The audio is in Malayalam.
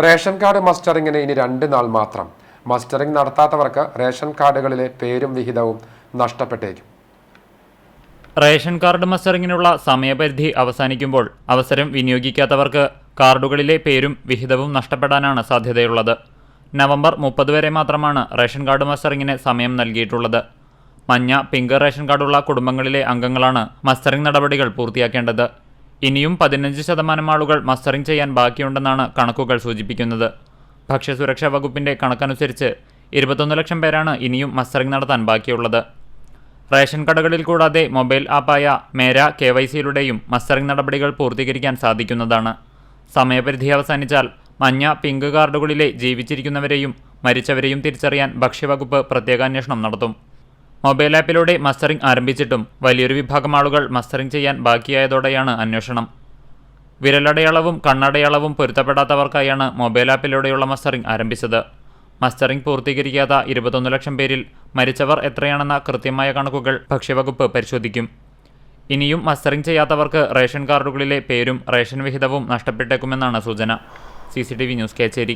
റേഷൻ കാർഡ് മസ്റ്ററിങ്ങിന് ഇനി 2 നാൾ മാത്രം. മസ്റ്ററിംഗ് നടത്താത്തവർക്ക് റേഷൻ കാർഡുകളിലെ പേരും വിഹിതവും നഷ്ടപ്പെട്ടേക്കും. റേഷൻ കാർഡ് മസ്റ്ററിങ്ങിനുള്ള സമയപരിധി അവസാനിക്കുമ്പോൾ അവസരം വിനിയോഗിക്കാത്തവർക്ക് കാർഡുകളിലെ പേരും വിഹിതവും നഷ്ടപ്പെടാനാണ് സാധ്യതയുള്ളത്. നവംബർ 30 വരെ മാത്രമാണ് റേഷൻ കാർഡ് മസ്റ്ററിങ്ങിന് സമയം നൽകിയിട്ടുള്ളത്. മഞ്ഞ, പിങ്ക് റേഷൻ കാർഡുള്ള കുടുംബങ്ങളിലെ അംഗങ്ങളാണ് മസ്റ്ററിംഗ് നടപടികൾ പൂർത്തിയാക്കേണ്ടത്. ഇനിയും 15% ആളുകൾ മസ്റ്ററിംഗ് ചെയ്യാൻ ബാക്കിയുണ്ടെന്നാണ് കണക്കുകൾ സൂചിപ്പിക്കുന്നത്. ഭക്ഷ്യസുരക്ഷാ വകുപ്പിന്റെ കണക്കനുസരിച്ച് 21 ലക്ഷം പേരാണ് ഇനിയും മസ്റ്ററിംഗ് നടത്താൻ ബാക്കിയുള്ളത്. റേഷൻ കടകളിൽ കൂടാതെ മൊബൈൽ ആപ്പായ മേര KYCയിലൂടെയും മസ്റ്ററിംഗ് നടപടികൾ പൂർത്തീകരിക്കാൻ സാധിക്കുന്നതാണ്. സമയപരിധി അവസാനിച്ചാൽ മഞ്ഞ, പിങ്ക് കാർഡുകളിലെ ജീവിച്ചിരിക്കുന്നവരെയും മരിച്ചവരെയും തിരിച്ചറിയാൻ ഭക്ഷ്യവകുപ്പ് പ്രത്യേക അന്വേഷണം നടത്തും. മൊബൈൽ ആപ്പിലൂടെ മസ്റ്ററിംഗ് ആരംഭിച്ചിട്ടും വലിയൊരു വിഭാഗം ആളുകൾ മസ്റ്ററിംഗ് ചെയ്യാൻ ബാക്കിയായതോടെയാണ് അന്വേഷണം. വിരലടയാളവും കണ്ണടയാളവും പൊരുത്തപ്പെടാത്തവർക്കായാണ് മൊബൈൽ ആപ്പിലൂടെയുള്ള മസ്റ്ററിംഗ് ആരംഭിച്ചത്. മസ്റ്ററിംഗ് പൂർത്തീകരിക്കാത്ത 21 ലക്ഷം പേരിൽ മരിച്ചവർ എത്രയാണെന്ന കൃത്യമായ കണക്കുകൾ ഭക്ഷ്യവകുപ്പ് പരിശോധിക്കും. ഇനിയും മസ്റ്ററിംഗ് ചെയ്യാത്തവർക്ക് റേഷൻ കാർഡുകളിലെ പേരും റേഷൻ വിഹിതവും നഷ്ടപ്പെട്ടേക്കുമെന്നാണ് സൂചന. CCTV news, Kecheri.